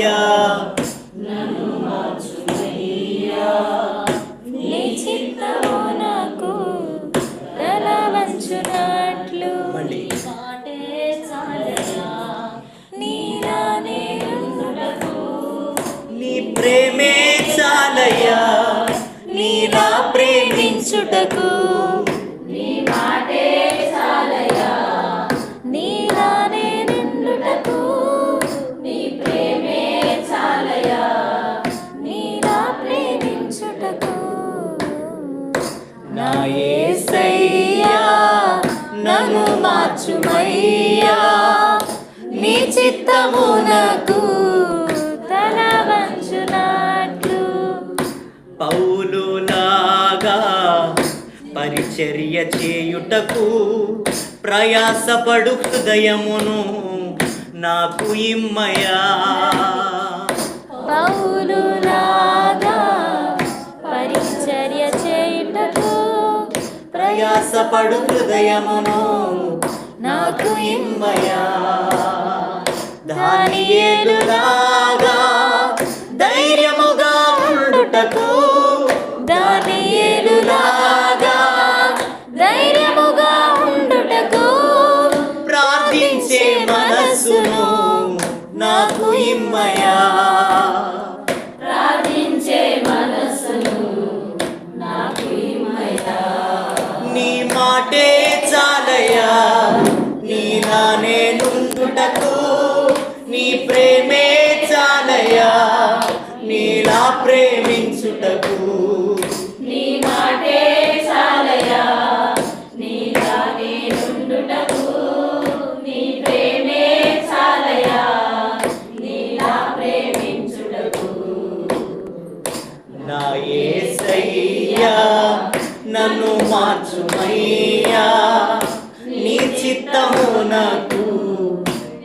యేసయ్యా నన్ను మార్చుమయ్యా నీ చిత్తము నాకు తల వంచునట్లు నీ మాటే చాలయ్యా నీలానే ఉండుటకు నీ ప్రేమే చాలయ్యా నీలా ప్రేమించుటకు నీ మాటే చాలయ్యా నీలానే నిండుటకు నీ ప్రేమే చాలయ్యా నీలా ప్రేమించుటకు నా యేసయ్యా నన్ను మార్చుమయ్యా నీ చిత్తము నాకు తల వంచునట్లు పౌలులాగా పరిచర్య చేయుటకు ప్రయాసపడు హృదయమును నాకు ఇమ్మయా పౌలులాగా పరిచర్య చేయుటకు ప్రయాసపడు హృదయమును నాకు ఇమ్మయా దానియేలులాగా ధైర్యముగా ఉండుటకు దానియేలులాగా ధైర్యముగా ఉండుటకు ప్రార్థించే మనస్సును నాకు ఇమ్మయా ప్రార్థించే మనస్సును నాకు ఇమ్మయ్యా నీ మాటే చాలయ్యా నీలానే నుండుటకు నీ ప్రేమే చాలయ్యా నీలా ప్రేమించుటకు నీ మాటే చాలయ్యా నీలానే నుండుటకు నీ ప్రేమే చాలయ్యా నీలా ప్రేమించుటకు నా యేసయ్యా నన్ను మార్చుమయ్యా నీ చిత్తము నాకు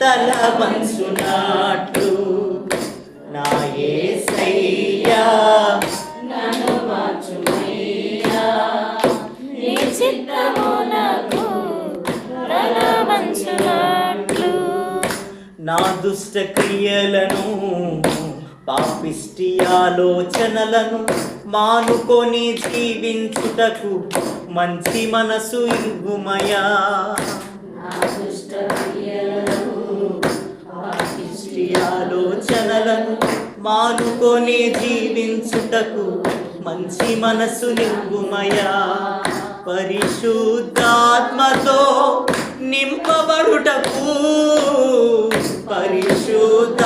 తల వంచునట్లు నా యేసయ్యా నన్ను మార్చుమయ్యా నీ చిత్తము నాకు తల వంచునట్లు నా దుష్ట క్రియలను పాపిష్టి ఆలోచనలను మానుకొని జీవించుటకు మంచి మనసు ఇవ్వుమయా నా దుష్ట క్రియలను పాపిష్టి ఆలోచనలను మానుకొని జీవించుటకు మంచి మనసు నివ్వుమయా పరిశుద్ధాత్మతో నింపబడుటకు పరిశుద్ధ